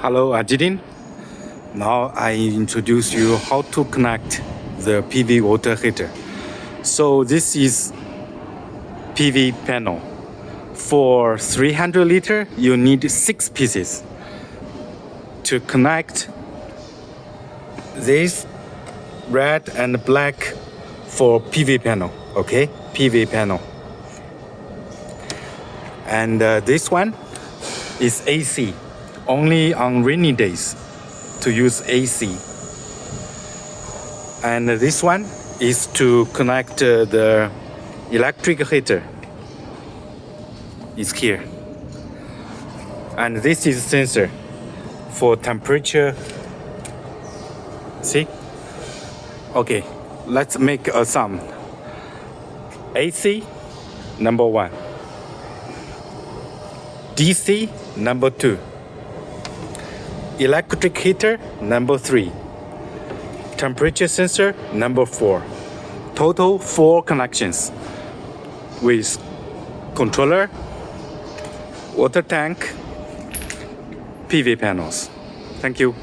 Hello, Ajidin. Now I introduce you how to connect the PV water heater. So this is PV panel. For 300 liter, you need 6 pieces. To connect this red and black for PV panel, okay? PV panel. And this one is AC. Only on rainy days to use AC. And this one is to connect the electric heater. It's here. And this is sensor for temperature. See? Okay, let's make a sum. AC, number 1. DC, number 2. Electric heater, number 3. Temperature sensor, number 4. Total 4 connections with controller, water tank, PV panels. Thank you.